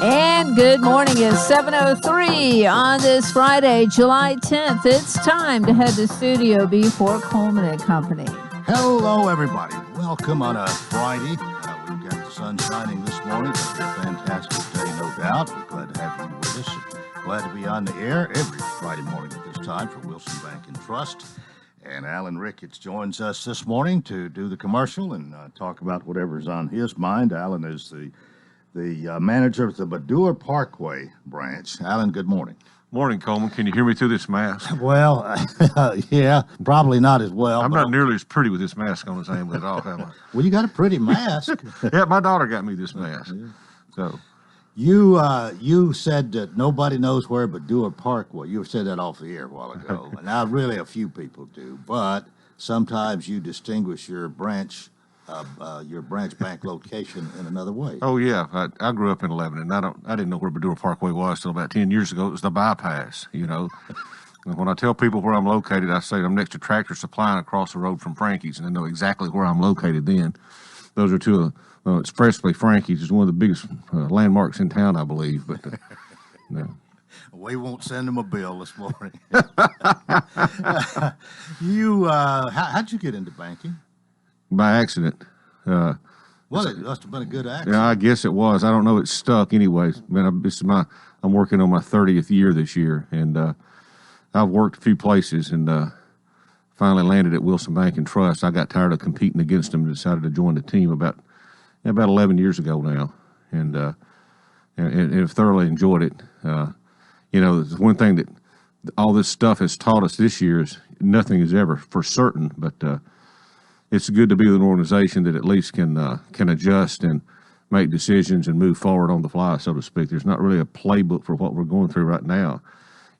And good morning. It's 7:03 on this Friday, July 10th. It's time to head to Studio B for Coleman and Company. Hello, everybody. Welcome on a Friday. We've got the sun shining this morning. It's a fantastic day, no doubt. We're glad to have you with us. Glad to be on the air every Friday morning at this time for Wilson Bank and Trust. And Alan Ricketts joins us this morning to do the commercial and talk about whatever's on his mind. Alan is the manager of the Badua Parkway branch. Alan, good morning. Morning, Coleman. Can you hear me through this mask? Well, yeah, probably not as well. I'm not nearly as pretty with this mask on as I am with it off, am I? Well, you got a pretty mask. Yeah, my daughter got me this mask. So you said that nobody knows where Badua Parkway. You said that off the air a while ago. Now, really, a few people do, but sometimes you distinguish your branch bank location in another way. Oh yeah, I grew up in Lebanon. I didn't know where Badua Parkway was till about 10 years ago. It was the bypass, you know. And when I tell people where I'm located, I say I'm next to Tractor Supply and across the road from Frankie's, and they know exactly where I'm located then. Those are two, especially Frankie's is one of the biggest landmarks in town, I believe. But no. We won't send them a bill this morning. How'd you get into banking? By accident. Well, it must have been a good accident. Yeah, I guess it was. I don't know. It's stuck anyways. Man, I'm working on my 30th year this year, and I've worked a few places, and finally landed at Wilson Bank and Trust. I got tired of competing against them and decided to join the team about 11 years ago now, and have thoroughly enjoyed it. You know, the one thing that all this stuff has taught us this year is nothing is ever for certain, but it's good to be with an organization that at least can adjust and make decisions and move forward on the fly, so to speak. There's not really a playbook for what we're going through right now.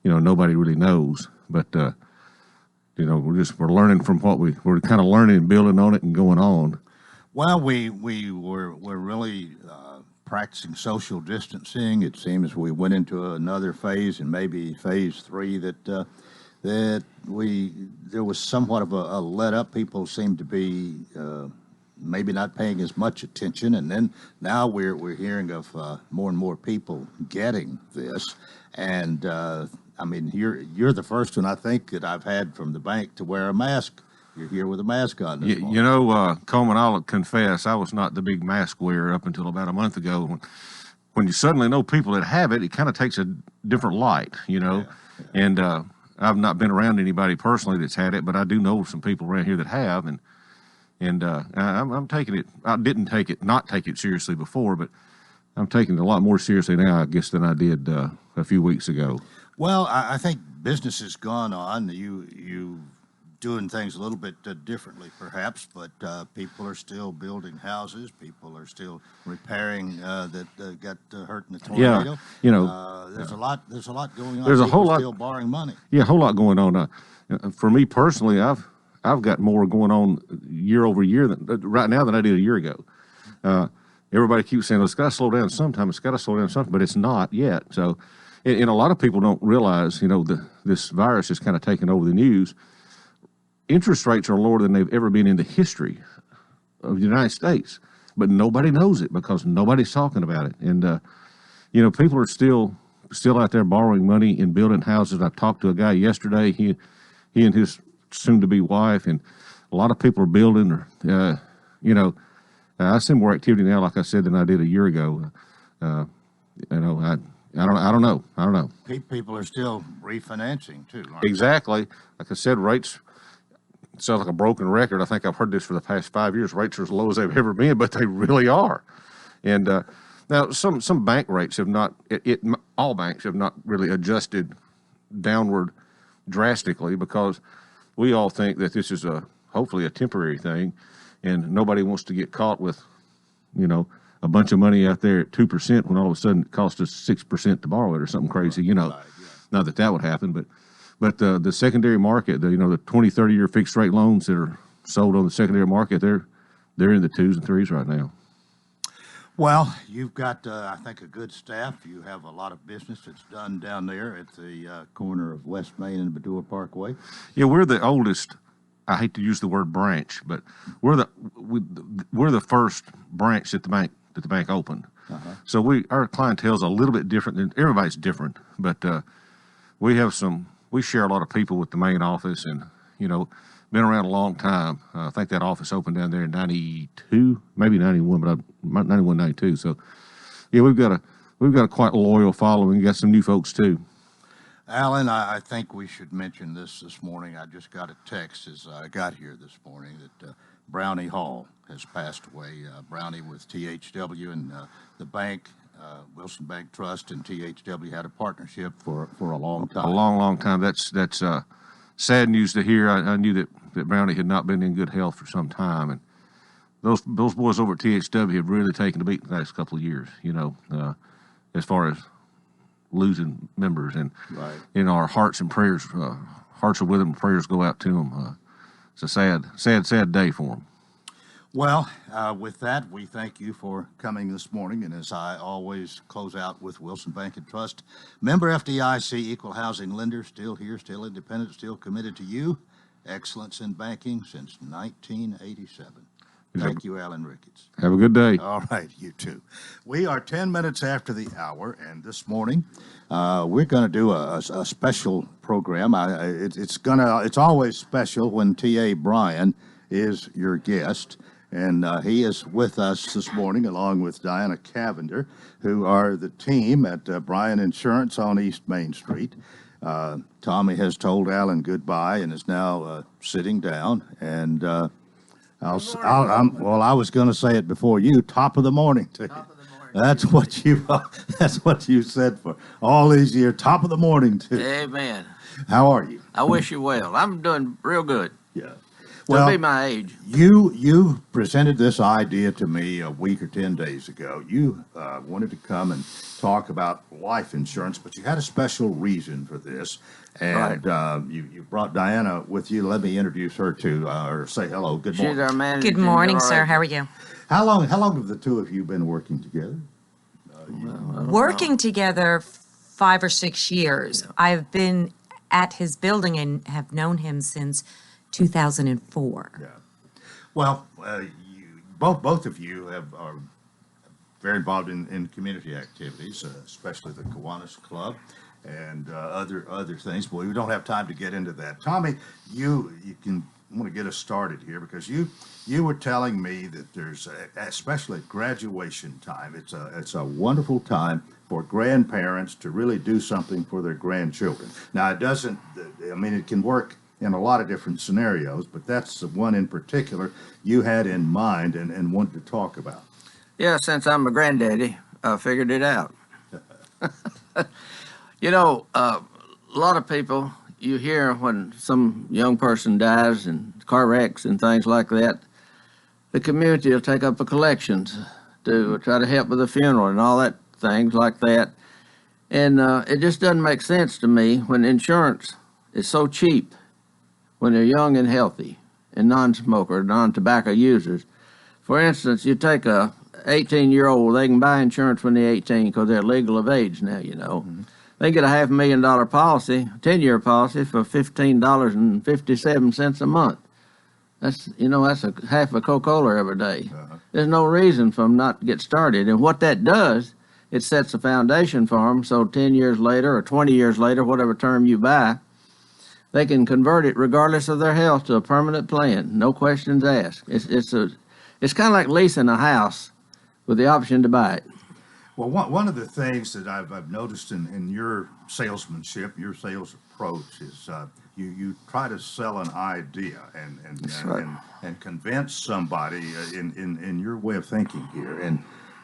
You know, nobody really knows, but you know, we're learning from what we're kind of learning and building on it and going on. Well, we're really practicing social distancing. It seems we went into another phase, and maybe phase 3 there was somewhat of a let up. People seem to be maybe not paying as much attention, and then now we're hearing of more and more people getting this. And I mean, you're the first one I think that I've had from the bank to wear a mask. You're here with a mask on this morning. You know, Coleman, I'll confess, I was not the big mask wearer up until about a month ago. When you suddenly know people that have it, it kind of takes a different light, you know. Yeah. And I've not been around anybody personally that's had it, but I do know some people around here that have, and I'm taking it. I didn't not take it seriously before, but I'm taking it a lot more seriously now, I guess, than I did a few weeks ago. Well, I think business has gone on. You doing things a little bit differently, perhaps, but people are still building houses. People are still repairing that got hurt in the tornado. Yeah, you know, there's a lot going on. There's a whole lot still borrowing money. Yeah, a whole lot going on. For me personally, I've got more going on year over year right now than I did a year ago. Everybody keeps saying, well, it's got to slow down sometime. It's got to slow down sometime, but it's not yet. So, and a lot of people don't realize, you know, this virus is kind of taking over the news. Interest rates are lower than they've ever been in the history of the United States, but nobody knows it because nobody's talking about it. And, you know, people are still out there borrowing money and building houses. I talked to a guy yesterday, he and his soon-to-be wife, and a lot of people are building, you know, I see more activity now, like I said, than I did a year ago. You know, I don't know. People are still refinancing too. Exactly. Like I said, rates sounds like a broken record. I think I've heard this for the past 5 years. Rates are as low as they've ever been, but they really are. And now some bank rates have not. All banks have not really adjusted downward drastically because we all think that this is hopefully a temporary thing, and nobody wants to get caught with, you know, a bunch of money out there at 2% when all of a sudden it costs us 6% to borrow it or something crazy. You know, not that would happen, but the secondary market, you know, the 20, 30-year fixed rate loans that are sold on the secondary market, they're in the 2s and 3s right now. Well, you've got, I think, a good staff. You have a lot of business that's done down there at the corner of West Main and Badua Parkway. Yeah, we're the oldest. I hate to use the word branch, but we're the first branch that the bank opened. So our clientele's a little bit different than everybody's different, but we share a lot of people with the main office, and been around a long time. I think that office opened down there in 92, maybe 91, but 91, 92. So yeah, we've got a quite loyal following. We got some new folks too. Alan, I think we should mention this morning. I just got a text as I got here this morning that Brownie Hall has passed away. Brownie with THW and the bank, Wilson Bank Trust and THW had a partnership for a long time. A long time. That's sad news to hear. I knew that Brownie had not been in good health for some time, and those boys over at THW have really taken the beat the last couple of years. As far as losing members, and right. Our hearts and prayers, hearts are with them. Prayers go out to them. It's a sad day for them. Well, with that, we thank you for coming this morning. And as I always close out with Wilson Bank and Trust, member FDIC, equal housing lender, still here, still independent, still committed to you. Excellence in banking since 1987. Thank you, Alan Ricketts. Have a good day. All right, you too. We are 10 minutes after the hour, and this morning we're going to do a special program. It's always special when T.A. Bryan is your guest, and he is with us this morning along with Diana Cavender, who are the team at Bryan Insurance on East Main Street. Tommy has told Alan goodbye and is now sitting down, and I was going to say it before you. Top of the morning to you. Top of the morning. That's what you said for all these years. Top of the morning to you. Amen. How are you? I wish you well. I'm doing real good. Yeah. Well, be my age. You presented this idea to me a week or 10 days ago. You wanted to come and talk about life insurance, but you had a special reason for this. And right. You brought Diana with you. Let me introduce her to or say hello. Good morning. She's our manager. Good morning, sir. How are you? How long have the two of you been working together? Working together 5 or 6 years. Yeah. I've been at his building and have known him since 2004. Yeah. Well, both of you are very involved in community activities, especially the Kiwanis Club and other things. But we don't have time to get into that. Tommy, I want to get us started here because you were telling me that there's especially at graduation time, it's a wonderful time for grandparents to really do something for their grandchildren. Now it can work in a lot of different scenarios, but that's the one in particular you had in mind and wanted to talk about. Yeah, since I'm a granddaddy, I figured it out. A lot of people, you hear when some young person dies in car wrecks and things like that, the community will take up a collections to try to help with the funeral and all that, things like that. And it just doesn't make sense to me when insurance is so cheap when they're young and healthy and non-smoker, non-tobacco users. For instance, you take a 18-year-old, they can buy insurance when they're 18 because they're legal of age now, Mm-hmm. They get a $500,000 policy, 10-year policy for $15.57 a month. That's a half a Coca-Cola every day. Uh-huh. There's no reason for them not to get started. And what that does, it sets a foundation for them. So 10 years later or 20 years later, whatever term you buy, they can convert it regardless of their health to a permanent plan. No questions asked. It's kind of like leasing a house with the option to buy it. Well, one of the things that I've noticed in your salesmanship, your sales approach is you try to sell an idea and convince somebody in your way of thinking here,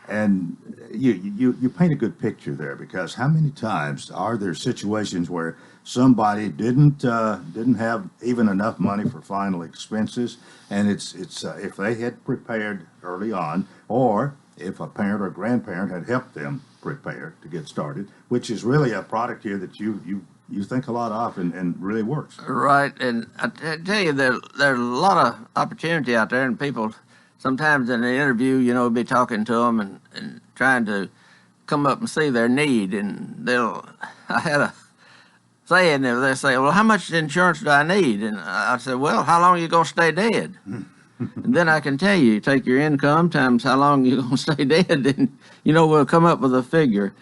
and you paint a good picture there, because how many times are there situations where somebody didn't have even enough money for final expenses, and it's if they had prepared early on, or if a parent or grandparent had helped them prepare to get started, which is really a product here that you think a lot of and really works. Right, and I tell you, there's a lot of opportunity out there, and people sometimes in an interview, be talking to them and trying to come up and see their need, and I had a saying, they say, well, how much insurance do I need? And I said, well, how long are you going to stay dead? And then I can tell you, take your income times how long you're going to stay dead, and, we'll come up with a figure.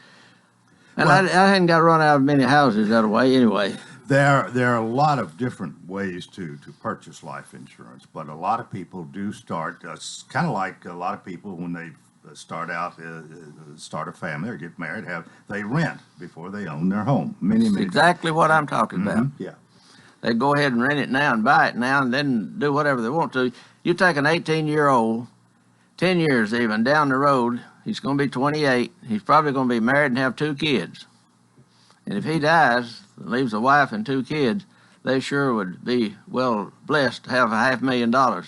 And Well, I hadn't got run out of many houses that way anyway. There are a lot of different ways to purchase life insurance, but a lot of people do start, kind of like a lot of people when they start out, start a family or get married, they rent before they own their home. Many Exactly what I'm talking about. Yeah. They go ahead and rent it now and buy it now and then do whatever they want to. You take an 18-year-old, 10 years even, down the road, he's going to be 28. He's probably going to be married and have 2 kids. And if he dies, leaves a wife and 2 kids, they sure would be well blessed to have $500,000.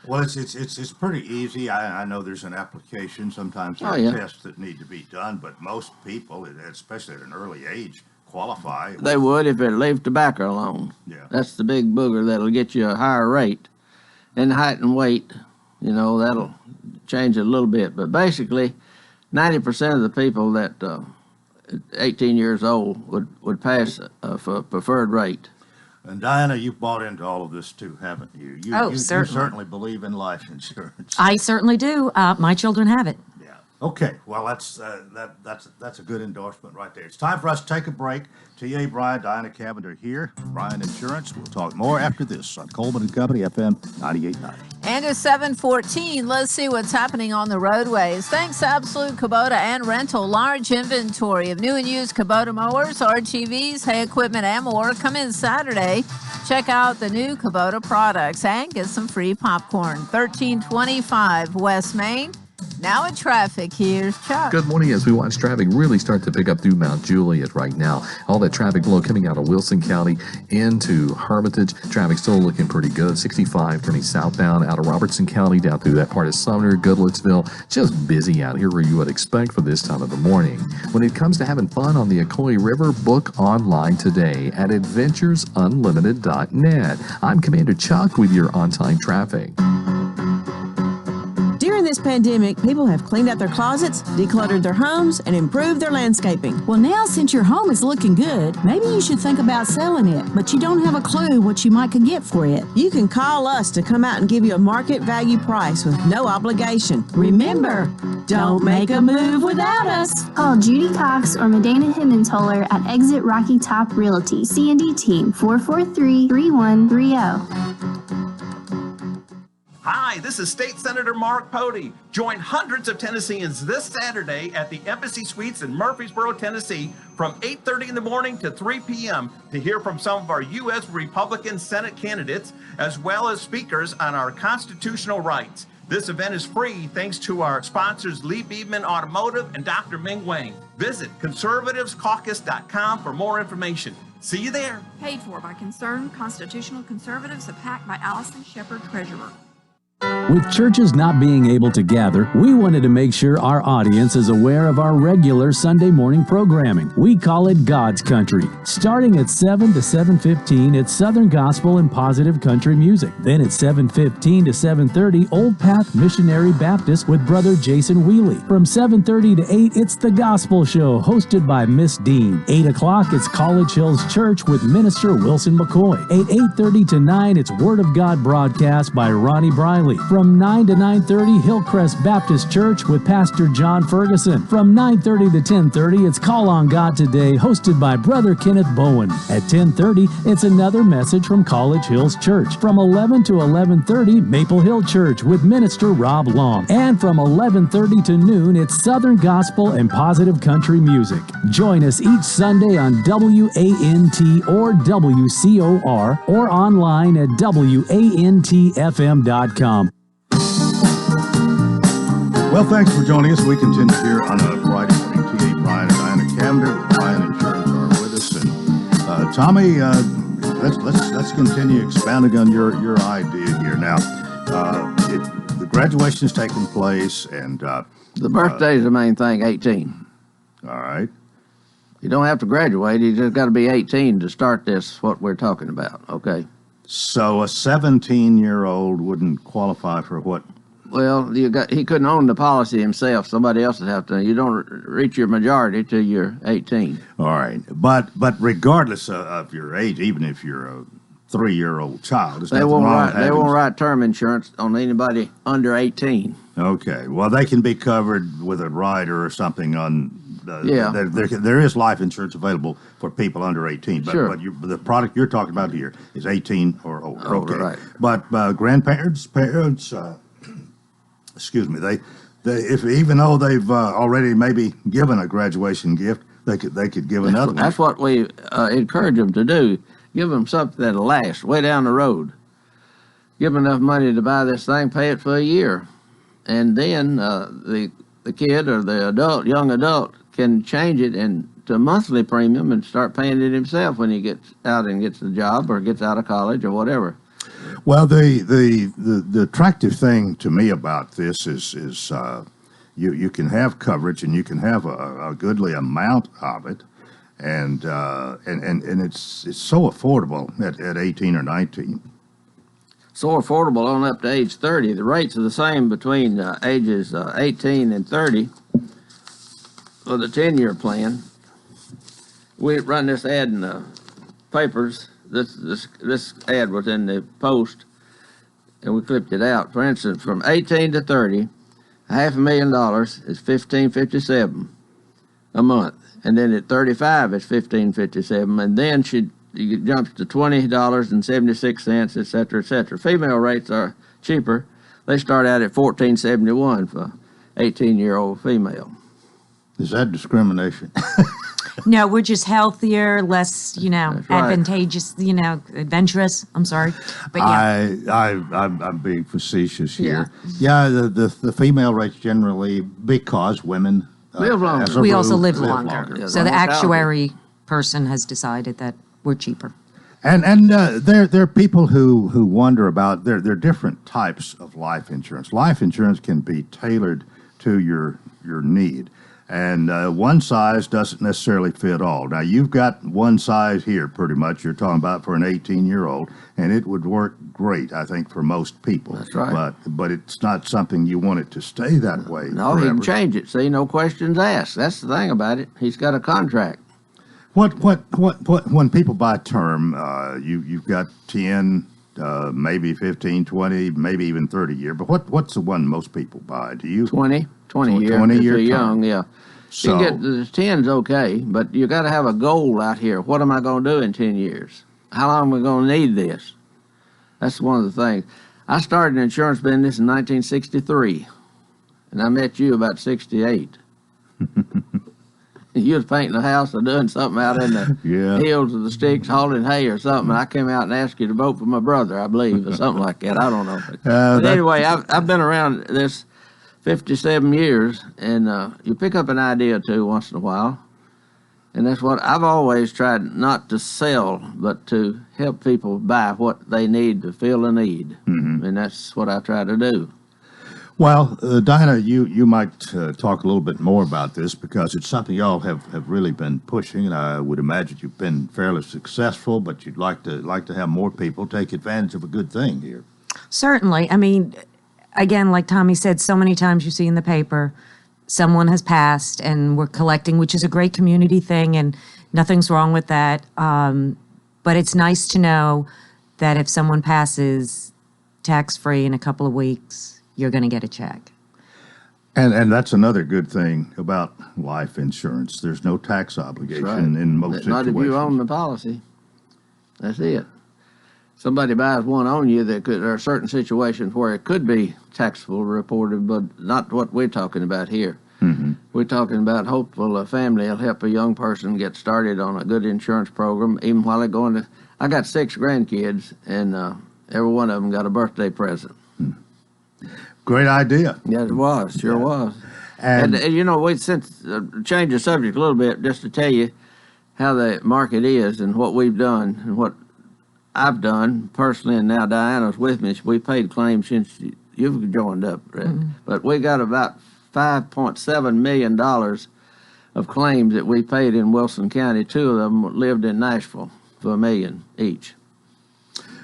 Well, it's pretty easy. I know there's an application. Sometimes there are tests that need to be done, but most people, especially at an early age, qualify. They would if it leave tobacco alone. Yeah. That's the big booger that'll get you a higher rate. And height and weight, that'll change it a little bit. But basically, 90% of the people that 18 years old would pass for a preferred rate. And Diana, you've bought into all of this too, haven't you? You certainly believe in life insurance. I certainly do. My children have it. Yeah. Okay. Well, that's a good endorsement right there. It's time for us to take a break. T.A. Bryan, Diana Cavender here. Bryan Insurance. We'll talk more after this on Coleman and Company, FM 98.9. And it's 7:14. Let's see what's happening on the roadways. Thanks to Absolute Kubota and Rental. Large inventory of new and used Kubota mowers, RTVs, hay equipment, and more. Come in Saturday. Check out the new Kubota products and get some free popcorn. 1325 West Main. Now in traffic, here's Chuck. Good morning. As we watch traffic really start to pick up through Mount Juliet right now. All that traffic flow coming out of Wilson County into Hermitage. Traffic still looking pretty good. 65 turning southbound out of Robertson County down through that part of Sumner, Goodlettsville. Just busy out here where you would expect for this time of the morning. When it comes to having fun on the Ocoee River, book online today at adventuresunlimited.net. I'm Commander Chuck with your on-time traffic. During this pandemic, people have cleaned out their closets, decluttered their homes, and improved their landscaping. Well, now since your home is looking good, maybe you should think about selling it, but you don't have a clue what you might could get for it. You can call us to come out and give you a market value price with no obligation. Remember, don't make a move without us. Call Judy Cox or Medana Himmentaler at Exit Rocky Top Realty. C&D Team 443-3130. Hi, this is State Senator Mark Pody. Join hundreds of Tennesseans this Saturday at the Embassy Suites in Murfreesboro, Tennessee from 8:30 in the morning to 3 p.m. to hear from some of our U.S. Republican Senate candidates as well as speakers on our constitutional rights. This event is free thanks to our sponsors Lee Beebman Automotive and Dr. Ming Wang. Visit conservativescaucus.com for more information. See you there. Paid for by Concerned Constitutional Conservatives, a PAC by Allison Shepard, Treasurer. With churches not being able to gather, we wanted to make sure our audience is aware of our regular Sunday morning programming. We call it God's Country. Starting at 7 to 7:15, it's Southern Gospel and Positive Country Music. Then at 7:15 to 7:30, Old Path Missionary Baptist with Brother Jason Wheely. From 7:30 to 8, it's The Gospel Show, hosted by Miss Dean. 8 o'clock, it's College Hills Church with Minister Wilson McCoy. At 8:30 to 9, it's Word of God broadcast by Ronnie Briley. From 9 to 9:30, Hillcrest Baptist Church with Pastor John Ferguson. From 9:30 to 10:30, it's Call on God Today, hosted by Brother Kenneth Bowen. At 10:30, it's another message from College Hills Church. From 11 to 11:30, Maple Hill Church with Minister Rob Long. And from 11:30 to noon, it's Southern Gospel and Positive Country Music. Join us each Sunday on WANT or WCOR or online at WANTFM.com. Well, thanks for joining us. We continue here on a Friday morning. T.A. Bryan and Diana Cavender with Bryan Insurance are with us. And Tommy, let's continue expounding on your idea here. Now, the graduation's taking place, and The birthday is the main thing, 18. all right. You don't have to graduate. You just got to be 18 to start this, what we're talking about, okay? So a 17-year-old wouldn't qualify for what? Well, he couldn't own the policy himself. Somebody else would have to. You don't reach your majority till you're 18. All right. But regardless of your age, even if you're 3-year-old child. They won't write term insurance on anybody under 18. Okay, well, they can be covered with a rider or something on. Yeah. There is life insurance available for people under 18, but, Sure. the product you're talking about here is 18 or older. Older, Okay, right. But parents, excuse me, if even though they've already maybe given a graduation gift, they could give another one. That's what we encourage them to do. Give them something that'll last way down the road. Give them enough money to buy this thing, pay it for a year, and then the kid or the young adult can change it to a monthly premium and start paying it himself when he gets out and gets a job or gets out of college or whatever. Well, the attractive thing to me about this is you can have coverage and you can have a goodly amount of it, and it's so affordable at 18 or 19. So affordable on up to age 30. The rates are the same between ages 18 and 30 for the 10-year plan. We run this ad in the papers. This ad was in the Post, and we clipped it out. For instance, from 18 to 30, $500,000 is $1,557 a month, and then at 35 it's $1,557, and then it jumps to $20.76, et cetera, et cetera. Female rates are cheaper. They start out at $14.71 for 18-year-old female. Is that discrimination? No, we're just healthier, less, right. advantageous, adventurous. I'm sorry. But yeah. I'm being facetious here. Yeah, the female rates generally, because women live longer. as a We rule, also live longer. Yeah, So the mortality. actuary person has decided that we're cheaper. And there are people who wonder about there are different types of life insurance. Life insurance can be tailored to your need. And one size doesn't necessarily fit all. Now, you've got one size here, pretty much, you're talking about for an 18-year-old, and it would work great, I think, for most people. That's right. But it's not something you want it to stay that way No, forever. he can change it. See, no questions asked. That's the thing about it. He's got a contract. What when people buy term, you've got 10, maybe 15, 20, maybe even 30 year, but what's the one most people buy? Do you? 20 year. 20 If year you're young, term. yeah. So, You get the 10's okay, but you got to have a goal out here. What am I going to do in 10 years? How long am I going to need this? That's one of the things. I started in insurance business in 1963, and I met you about 68. You was painting a house or doing something out in the hills of the sticks, hauling hay or something. I came out and asked you to vote for my brother, I believe, or something like that. I don't know. But anyway, I've been around this 57 years, and you pick up an idea or two once in a while. And that's what I've always tried not to sell, but to help people buy what they need to fill a need. Mm-hmm. And that's what I try to do. well, Dinah, you might talk a little bit more about this because it's something y'all have really been pushing, and I would imagine you've been fairly successful, but you'd like to have more people take advantage of a good thing here. Certainly. I mean, again, like Tommy said, so many times you see in the paper, someone has passed and we're collecting, which is a great community thing, and nothing's wrong with that. But it's nice to know that if someone passes tax-free in a couple of weeks, you're going to get a check. And that's another good thing about life insurance. There's no tax obligation in most Not situations. if you own the policy. That's it. Somebody buys one on you, there are certain situations where it could be taxable reported, but not what we're talking about here. Mm-hmm. We're talking about hopeful a family will help a young person get started on a good insurance program, even while they're going to. I got 6 grandkids, and every one of them got a birthday present. Great idea. Yeah, it was, sure was. And We since change the subject a little bit just to tell you how the market is and what we've done and what I've done personally, and now Diana's with me. We paid claims since you've joined up, right? Mm-hmm. But we got about $5.7 million of claims that we paid in Wilson County. 2 of them lived in Nashville for $1 million each,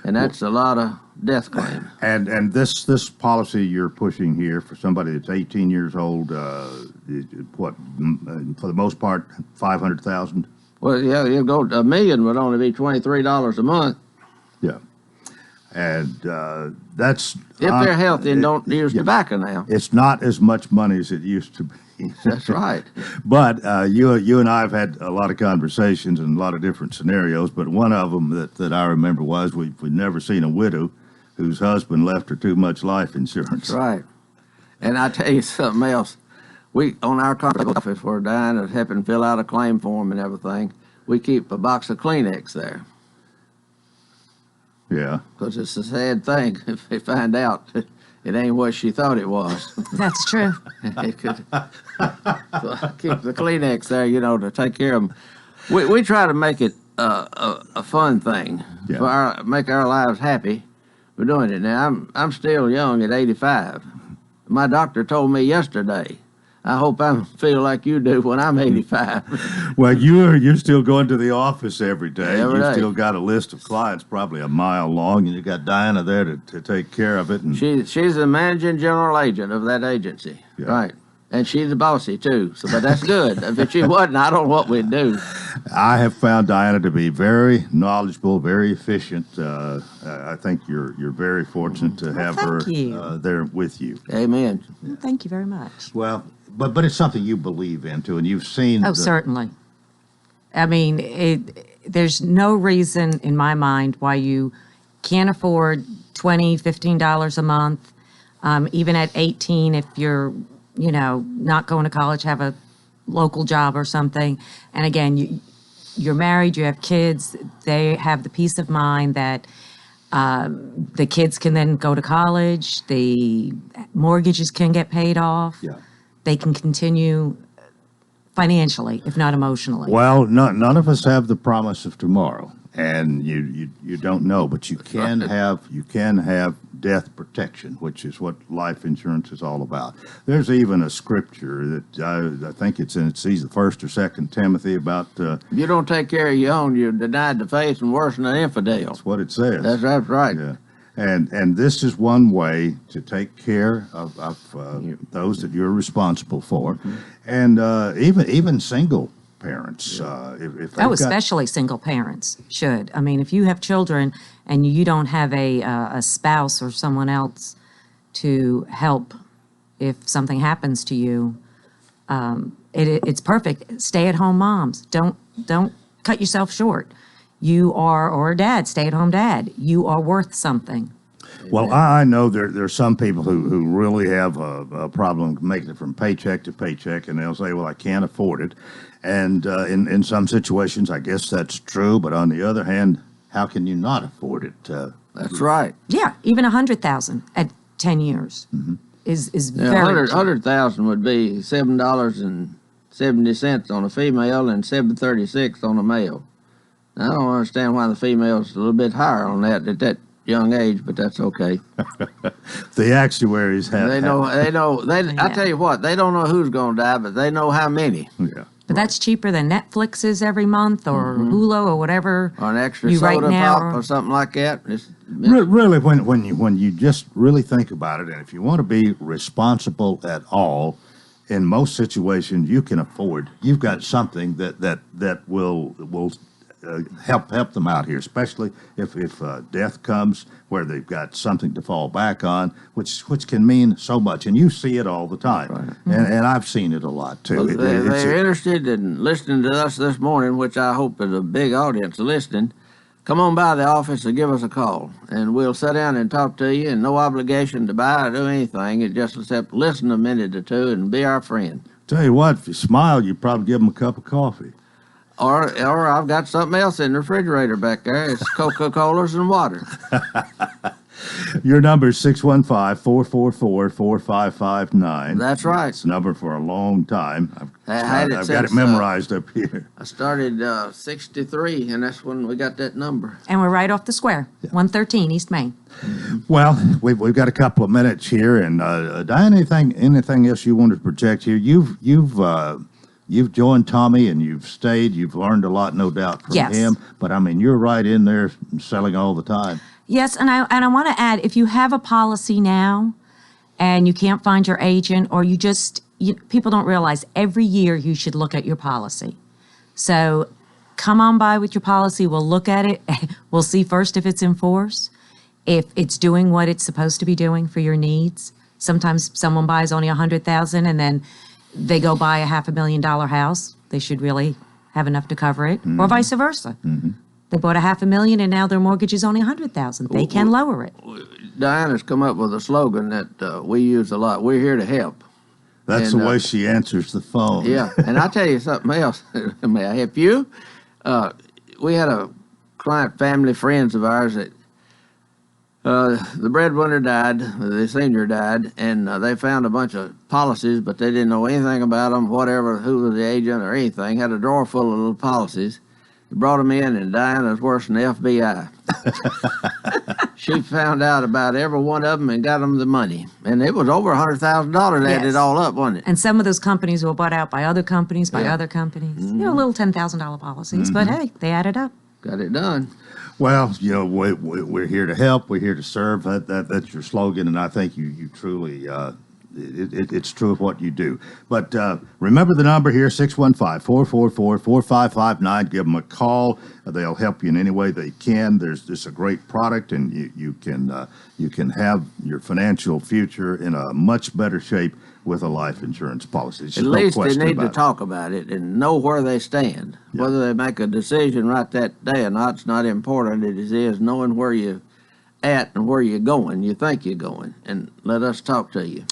and that's a lot of death claims. And this policy you're pushing here for somebody that's 18 years old, for the most part, 500,000. Well, yeah, you go $1 million would only be $23 a month. Yeah. And that's... If they're healthy and don't use tobacco now. It's not as much money as it used to be. That's right. But you and I have had a lot of conversations and a lot of different scenarios, but one of them that I remember was we've never seen a widow whose husband left her too much life insurance. That's right. And I tell you something else. We, on our office where Diana happened to fill out a claim form and everything, we keep a box of Kleenex there. Yeah. Because it's a sad thing if they find out it ain't what she thought it was. That's true. It could, so keep the Kleenex there, to take care of them. We try to make it a fun thing, make our lives happy. We're doing it now. I'm still young at 85. My doctor told me yesterday, I hope I feel like you do when I'm 85. Well, you're still going to the office every day. Every You've day. still got a list of clients probably a mile long, and you got Diana there to take care of it. And She's the managing general agent of that agency, right? And she's the bossy too. So, but that's good. If she wasn't, I don't know what we'd do. I have found Diana to be very knowledgeable, very efficient. I think you're very fortunate to have her there with you. Amen. Well, thank you very much. Well, but it's something you believe into, and you've seen. Oh, certainly. I mean, there's no reason in my mind why you can't afford $20, $15 a month, even at 18 if you're, not going to college, have a local job or something. And again, you're married, you have kids, they have the peace of mind that the kids can then go to college, the mortgages can get paid off. Yeah. They can continue financially, if not emotionally. Well, none of us have the promise of tomorrow, and you don't know, but you can have death protection, which is what life insurance is all about. There's even a scripture that I think it's either 1st or 2nd Timothy about. If you don't take care of your own, you're denied the faith and worse than an infidel. That's what it says. That's right. Yeah. And this is one way to take care of those that you're responsible for, and even single parents. If they've Especially single parents should. I mean, if you have children and you don't have a spouse or someone else to help if something happens to you, it's perfect. Stay-at-home moms. Don't cut yourself short. You are, or a dad, stay-at-home dad. You are worth something. Well, I know there's some people who really have a problem making it from paycheck to paycheck, and they'll say, well, I can't afford it. And in some situations, I guess that's true. But on the other hand, how can you not afford it? That's right. Yeah, even $100,000 at 10 years is very cheap. 100,000 would be $7.70 on a female and $7.36 on a male. Now, I don't understand why the female's a little bit higher on that at that young age, but that's okay. The actuaries have. They know. I tell you what, they don't know who's going to die, but they know how many. Yeah. But that's cheaper than Netflix is every month, or Hulu, or whatever. Or an extra you soda right now, pop or something like that. Really, when you just really think about it, and if you want to be responsible at all, in most situations you can afford. You've got something that will help them out here, especially if death comes, where they've got something to fall back on, which can mean so much, and you see it all the time, right. and I've seen it a lot too. Well, they're interested in listening to us this morning, which I hope is a big audience listening. Come on by the office and give us a call, and we'll sit down and talk to you, and no obligation to buy or do anything. It just except listen a minute or two and be our friend. Tell you what, if you smile, you probably give them a cup of coffee. Or I've got something else in the refrigerator back there. It's Coca-Colas and water. Your number is 615-444-4559. That's right. It's a number for a long time. I've got it memorized up here. I started 63, and that's when we got that number. And we're right off the square, 113 East Main. Well, we've got a couple of minutes here, and Diane, anything else you want to project here? You've joined Tommy and you've stayed. You've learned a lot, no doubt, from him. But I mean, you're right in there selling all the time. Yes, and I want to add, if you have a policy now and you can't find your agent, or people don't realize every year you should look at your policy. So come on by with your policy. We'll look at it. We'll see first if it's in force, if it's doing what it's supposed to be doing for your needs. Sometimes someone buys only $100,000 and then they go buy a $500,000 house. They should really have enough to cover it, or vice versa. They bought a $500,000 and now their mortgage is only $100,000. They can lower it. Diana's come up with a slogan that we use a lot. We're here to help. That's And, the way she answers the phone. Yeah, and I'll tell you something else. May I help you? We had a client, family, friends of ours that the breadwinner died, the senior died, and they found a bunch of policies, but they didn't know anything about them, whatever, who was the agent or anything. Had a drawer full of little policies. They brought them in, and Diana's worse than the FBI. She found out about every one of them and got them the money. And it was over $100,000 added all up, wasn't it? And some of those companies were bought out by other companies, other companies. Little $10,000 policies, but hey, they added up. Got it done. Well, we're here to help. We're here to serve. That's your slogan, and I think you truly, it's true of what you do. But remember the number here, 615-444-4559. Give them a call. They'll help you in any way they can. It's a great product, and you can have your financial future in a much better shape with a life insurance policy. At least they need to talk about it and know where they stand. Yeah. Whether they make a decision right that day or not, it's not important. It is knowing where you're at and where you're going, you think you're going, and let us talk to you.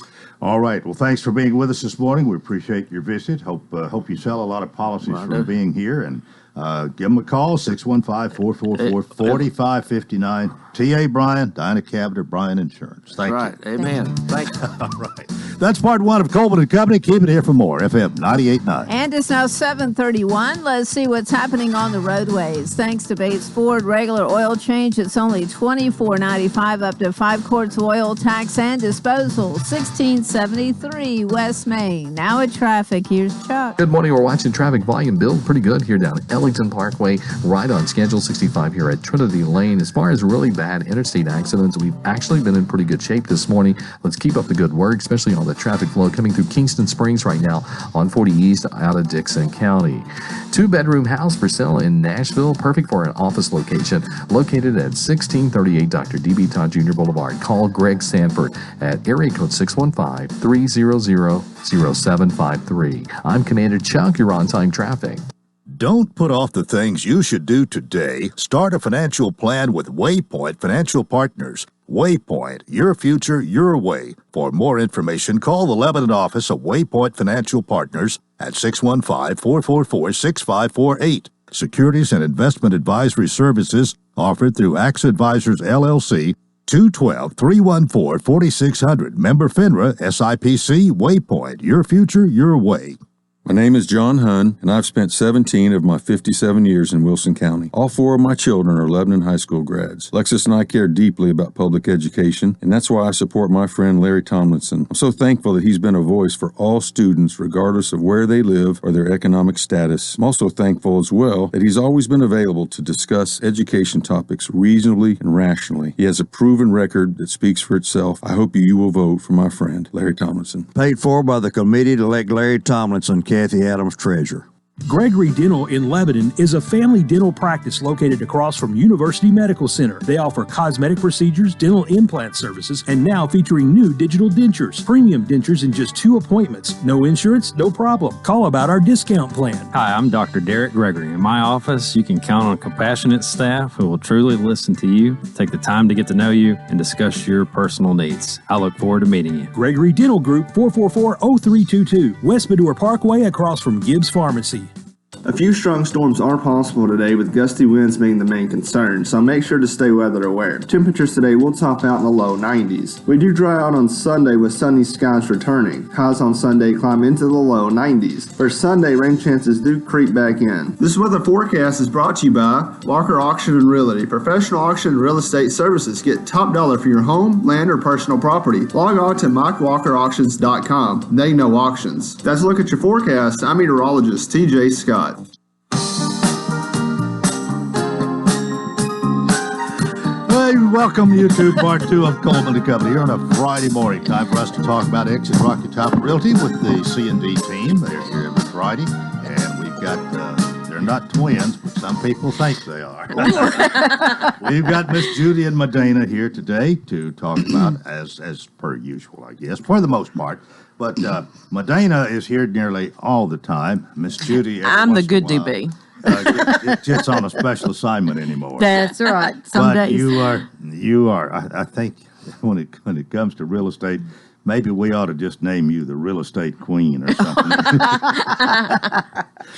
All right. Well, thanks for being with us this morning. We appreciate your visit. Hope you sell a lot of policies from being here. And give them a call, 615-444-4559. T.A. Bryan, Dinah Cavender, Bryan Insurance. Thank you. Right. Amen. Thank you. All right. That's part one of Coleman and Company. Keep it here for more. FM 98.9. And it's now 7:31. Let's see what's happening on the roadways. Thanks to Bates Ford, regular oil change, it's only $24.95 up to 5 quarts of oil, tax and disposal. 1673 West Main. Now at traffic, here's Chuck. Good morning. We're watching traffic volume build pretty good here down Ellington Parkway, right on schedule. 65 here at Trinity Lane. As far as really bad interstate accidents, we've actually been in pretty good shape this morning. Let's keep up the good work, especially on the traffic flow coming through Kingston Springs right now on 40 East out of Dixon County. 2-bedroom house for sale in Nashville, perfect for an office location, located at 1638 Dr. D.B. Todd Jr. Boulevard. Call Greg Sanford at area code 615-300-0753. I'm Commander Chuck. You're on time traffic. Don't put off the things you should do today. Start a financial plan with Waypoint Financial Partners. Waypoint, your future, your way. For more information, call the Lebanon office of Waypoint Financial Partners at 615-444-6548. Securities and investment advisory services offered through AXA Advisors, LLC, 212-314-4600. Member FINRA, SIPC, Waypoint, your future, your way. My name is John Hunn, and I've spent 17 of my 57 years in Wilson County. All 4 of my children are Lebanon High School grads. Lexus and I care deeply about public education, and that's why I support my friend Larry Tomlinson. I'm so thankful that he's been a voice for all students, regardless of where they live or their economic status. I'm also thankful as well that he's always been available to discuss education topics reasonably and rationally. He has a proven record that speaks for itself. I hope you will vote for my friend, Larry Tomlinson. Paid for by the committee to elect Larry Tomlinson, Kathy Adams, treasurer. Gregory Dental in Lebanon is a family dental practice located across from University Medical Center. They offer cosmetic procedures, dental implant services, and now featuring new digital dentures. Premium dentures in just 2 appointments. No insurance, no problem. Call about our discount plan. Hi, I'm Dr. Derek Gregory. In my office, you can count on compassionate staff who will truly listen to you, take the time to get to know you, and discuss your personal needs. I look forward to meeting you. Gregory Dental Group, 444-0322, West Medora Parkway across from Gibbs Pharmacy. A few strong storms are possible today, with gusty winds being the main concern, so make sure to stay weather aware. Temperatures today will top out in the low 90s. We do dry out on Sunday with sunny skies returning. Highs on Sunday climb into the low 90s. For Sunday, rain chances do creep back in. This weather forecast is brought to you by Walker Auction and Realty. Professional auction and real estate services. Get top dollar for your home, land, or personal property. Log on to MikeWalkerAuctions.com. They know auctions. That's a look at your forecast. I'm meteorologist TJ Scott. Hey, welcome you to part 2 of Coleman and Company here on a Friday morning. Time for us to talk about Exit Rocky Top Realty with the C&D team. They're here every Friday, and we've got They're not twins, but some people think they are. We've got Miss Judy and Medina here today to talk about, as per usual, I guess, for the most part. But Medina is here nearly all the time. Miss Judy, I'm the good DB. It's on a special assignment anymore. That's right. Some But days. you are. I think when it comes to real estate, maybe we ought to just name you the real estate queen or something.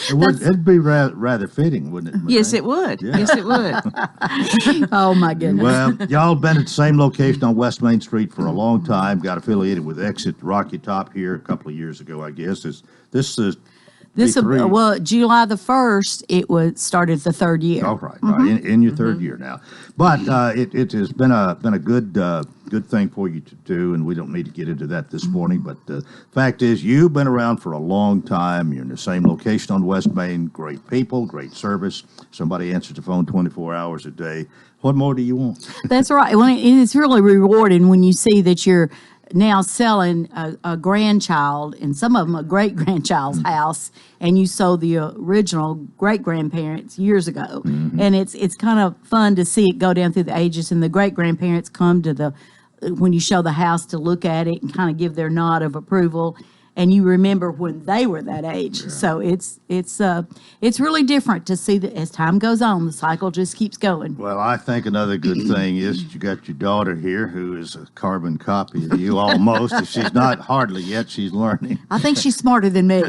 It'd be rather fitting, wouldn't it? Yes, it would. Yeah. Yes, it would. Oh, my goodness. Well, y'all been at the same location on West Main Street for a long time. Got affiliated with Exit Rocky Top here a couple of years ago, I guess. This Well, July the 1st, it started the third year. Oh, right. In your third year now. But it has been a good thing for you to do, and we don't need to get into that this morning. But the fact is, you've been around for a long time. You're in the same location on West Main. Great people, great service. Somebody answers the phone 24 hours a day. What more do you want? That's right. Well, it's really rewarding when you see that you're now selling a grandchild, and some of them a great-grandchild's house, and you sold the original great-grandparents years ago. And it's kind of fun to see it go down through the ages, and the great-grandparents come to when you show the house to look at it and kind of give their nod of approval. And you remember when they were that age. Yeah. So it's really different to see that as time goes on, the cycle just keeps going. Well, I think another good thing is that you got your daughter here who is a carbon copy of you almost. If she's not hardly yet, she's learning. I think she's smarter than me.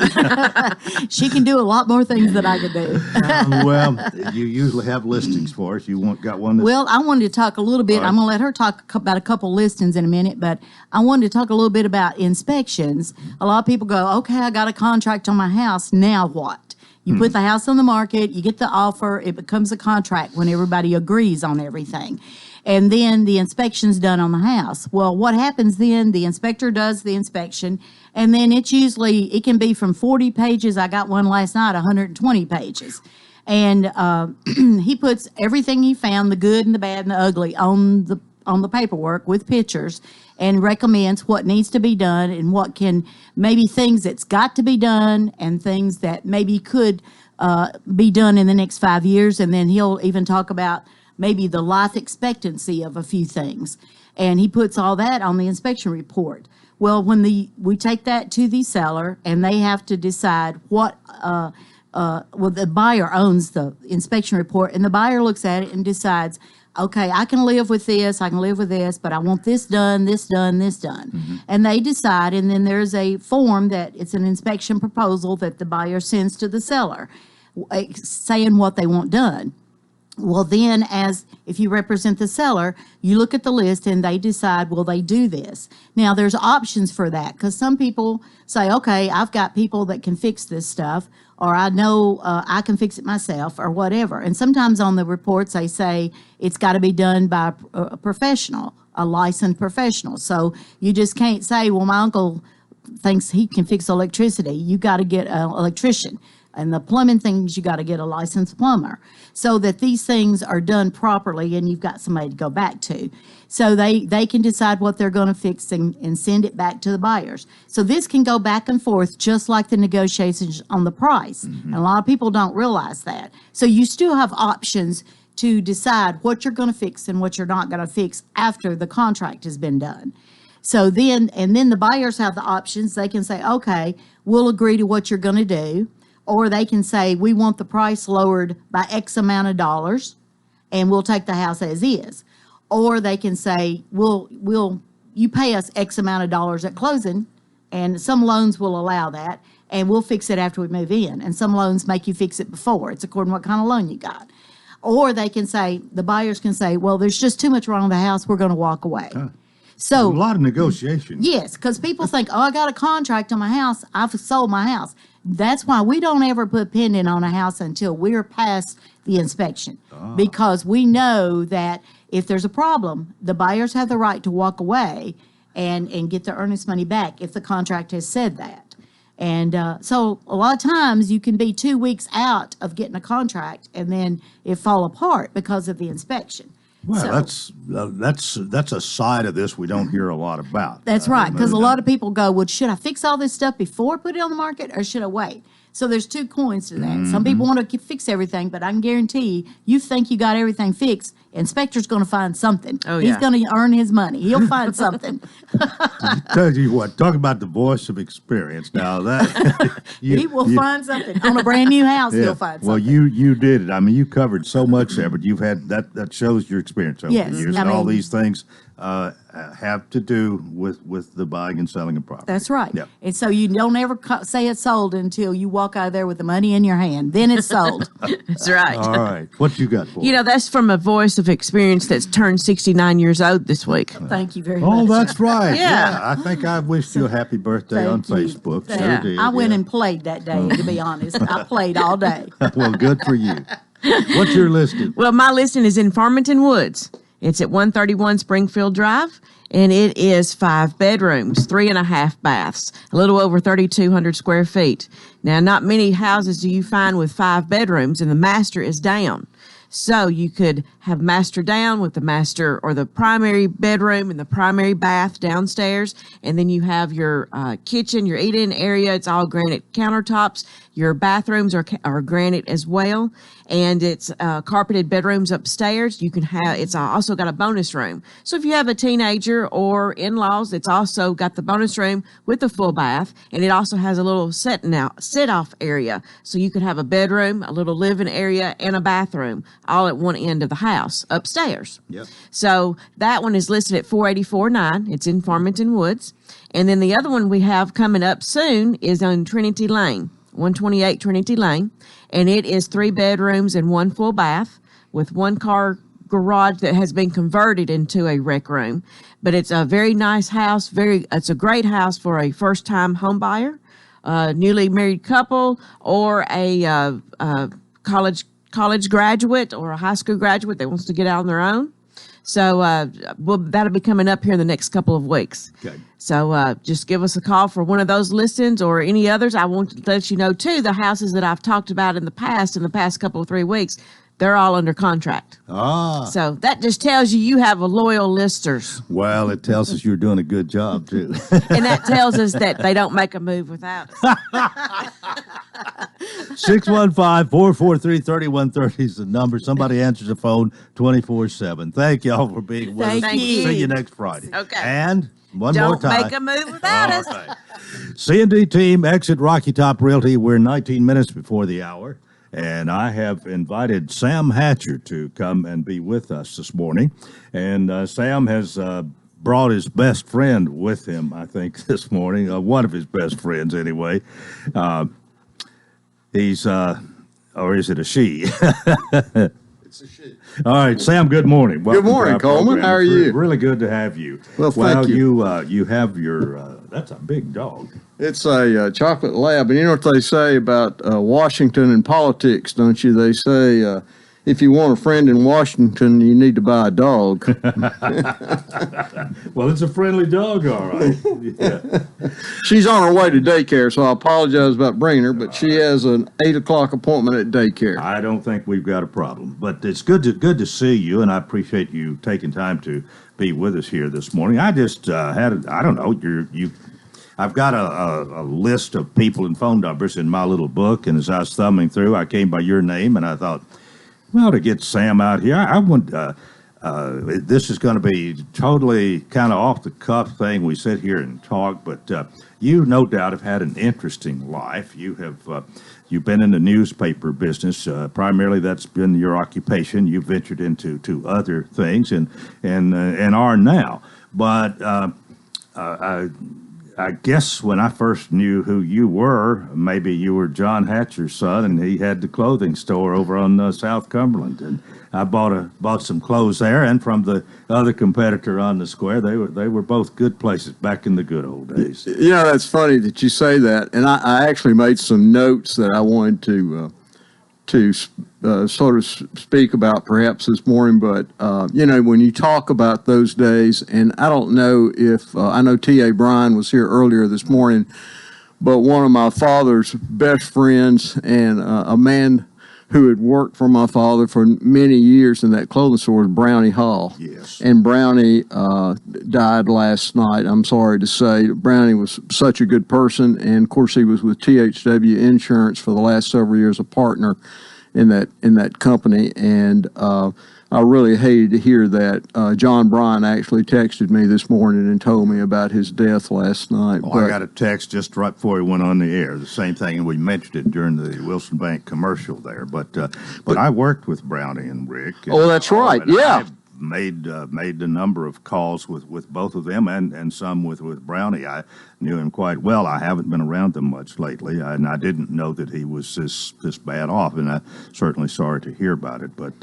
She can do a lot more things than I can do. Well, you usually have listings for us. Got one? Well, I wanted to talk a little bit. Right. I'm going to let her talk about a couple listings in a minute, but I wanted to talk a little bit about inspections. A lot of people go, okay, I got a contract on my house. Now what? You put the house on the market, you get the offer, it becomes a contract when everybody agrees on everything. And then the inspection's done on the house. Well, what happens then? The inspector does the inspection, and then it can be from 40 pages. I got one last night, 120 pages. And he puts everything he found, the good and the bad and the ugly, on the paperwork with pictures, and recommends what needs to be done and what can, maybe things that's got to be done and things that maybe could be done in the next 5 years. And then he'll even talk about maybe the life expectancy of a few things. And he puts all that on the inspection report. Well, when we take that to the seller and they have to decide what, the buyer owns the inspection report, and the buyer looks at it and decides, okay, I can live with this, but I want this done, this done, this done. Mm-hmm. And they decide, and then there's a form that it's an inspection proposal that the buyer sends to the seller saying what they want done. Well, then, if you represent the seller, you look at the list and they decide, will they do this? Now, there's options for that, because some people say, okay, I've got people that can fix this stuff, or I know I can fix it myself, or whatever. And sometimes on the reports they say it's got to be done by a professional, a licensed professional. So you just can't say, well, my uncle thinks he can fix electricity. You got to get an electrician. And the plumbing things, you got to get a licensed plumber, so that these things are done properly and you've got somebody to go back to. So they can decide what they're going to fix and send it back to the buyers. So this can go back and forth just like the negotiations on the price. Mm-hmm. And a lot of people don't realize that. So you still have options to decide what you're going to fix and what you're not going to fix after the contract has been done. So then the buyers have the options. They can say, okay, we'll agree to what you're going to do. Or they can say, we want the price lowered by X amount of dollars, and we'll take the house as is. Or they can say, you pay us X amount of dollars at closing, and some loans will allow that, and we'll fix it after we move in. And some loans make you fix it before. It's according to what kind of loan you got. Or they can say, the buyers can say, well, there's just too much wrong with the house, we're going to walk away. Huh. So a lot of negotiation. Yes, because people think, oh, I got a contract on my house, I've sold my house. That's why we don't ever put pending on a house until we're past the inspection. Because we know that if there's a problem, the buyers have the right to walk away and get their earnest money back if the contract has said that. And so a lot of times you can be 2 weeks out of getting a contract and then it fall apart because of the inspection. Well, that's a side of this we don't hear a lot about. That's right, because a lot of people go, well, should I fix all this stuff before I put it on the market, or should I wait? So there's two coins to that. Mm-hmm. Some people want to fix everything, but I can guarantee you think you got everything fixed. Inspector's going to find something. Oh, He's yeah. going to earn his money. He'll find something. Tell you what, talk about the voice of experience. Now that He will find something on a brand new house. He'll find well, something. you did it. I mean, you covered so much there, but you've had that shows your experience over Yes, the years, I and all mean- these things have to do with the buying and selling of property. That's right. Yep. And so you don't ever say it's sold until you walk out of there with the money in your hand. Then it's sold. That's right. All right, what you got for? You know, that's from a voice of experience that's turned 69 years old this week. Thank you very Oh, much. that's right. Yeah. I think I wished you a happy birthday on Thank you. Facebook. Thank Sure you. did. I went yeah. and played that day, to be honest. I played all day. Well, good for you. What's your listing? Well, my listing is in Farmington Woods. It's at 131 Springfield Drive, and it is 5 bedrooms, 3.5 baths, a little over 3,200 square feet. Now, not many houses do you find with 5 bedrooms, and the master is down. So you could have master down with the master or the primary bedroom and the primary bath downstairs. And then you have your kitchen, your eat-in area. It's all granite countertops. Your bathrooms are granite as well. And it's carpeted bedrooms upstairs. You can have, it's also got a bonus room. So if you have a teenager or in-laws, it's also got the bonus room with the full bath. And it also has a little sit-off area. So you could have a bedroom, a little living area, and a bathroom all at one end of the house upstairs. Yep. So that one is listed at $484,900. It's in Farmington Woods. And then the other one we have coming up soon is on Trinity Lane, 128 Trinity Lane. And it is 3 bedrooms and 1 full bath with 1 car garage that has been converted into a rec room. But it's a very nice house. It's a great house for a first-time home buyer, newly married couple, or a college graduate or a high school graduate that wants to get out on their own. So that'll be coming up here in the next couple of weeks. Okay. So just give us a call for one of those listings or any others. I want to let you know, too, the houses that I've talked about in the past couple of 3 weeks, they're all under contract. Ah. So that just tells you have a loyal listers. Well, it tells us you're doing a good job, too. And that tells us that they don't make a move without us. 615-443-3130 is the number. Somebody answers the phone 24/7. Thank y'all for being with us. Thank you. See you next Friday. Okay. And one more Don't time. make a move without us. All right. C&D team, exit Rocky Top Realty. We're 19 minutes before the hour. And I have invited Sam Hatcher to come and be with us this morning. And Sam has brought his best friend with him, I think, this morning. One of his best friends, anyway. He's, or is it a she? It's a she. All right, Sam, good morning. Welcome Good morning, to our Coleman. program. How are It's you? Really good to have you. Well, thank you. You have your, that's a big dog. It's a chocolate lab. And you know what they say about Washington and politics, don't you? They say if you want a friend in Washington, you need to buy a dog. Well, it's a friendly dog, all right. Yeah. She's on her way to daycare, so I apologize about bringing her, but she has an 8 o'clock appointment at daycare. I don't think we've got a problem, but it's good to see you, and I appreciate you taking time to be with us here this morning. I just I've got a list of people and phone numbers in my little book, and as I was thumbing through, I came by your name, and I thought, well, to get Sam out here, I want. This is going to be totally kind of off the cuff thing. We sit here and talk, but you no doubt have had an interesting life. You have you've been in the newspaper business. Primarily, that's been your occupation. You've ventured into other things and are now. But I guess when I first knew who you were, maybe you were John Hatcher's son, and he had the clothing store over on South Cumberland. And I bought some clothes there, and from the other competitor on the square. They were both good places back in the good old days. You know, that's funny that you say that, and I actually made some notes that I wanted to sort of speak about perhaps this morning. But you know, when you talk about those days, and I don't know if I know T.A. Bryan was here earlier this morning, but one of my father's best friends and a man who had worked for my father for many years in that clothing store, was Brownie Hall. Yes. And Brownie died last night, I'm sorry to say. Brownie was such a good person, and of course he was with THW Insurance for the last several years, a partner in that company, and I really hated to hear that. John Bryan actually texted me this morning and told me about his death last night. Oh, I got a text just right before he went on the air. The same thing, and we mentioned it during the Wilson Bank commercial there. But I worked with Brownie and Rick. Oh, that's right. Yeah. I've made a number of calls with both of them and some with Brownie. I knew him quite well. I haven't been around them much lately, and I didn't know that he was this bad off, and I'm certainly sorry to hear about it. But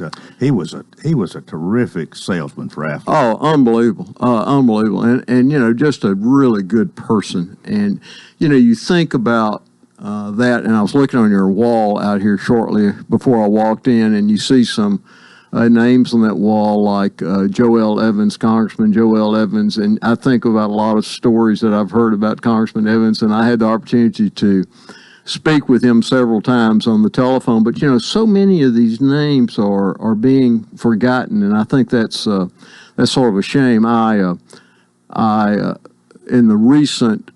he was a terrific salesman for athletes. Oh, unbelievable, unbelievable, and just a really good person. And you think about that, and I was looking on your wall out here shortly before I walked in, and you see some names on that wall like Joel Evans, Congressman Joel Evans, and I think about a lot of stories that I've heard about Congressman Evans, and I had the opportunity to speak with him several times on the telephone. But so many of these names are being forgotten, and I think that's sort of a shame. I in the recent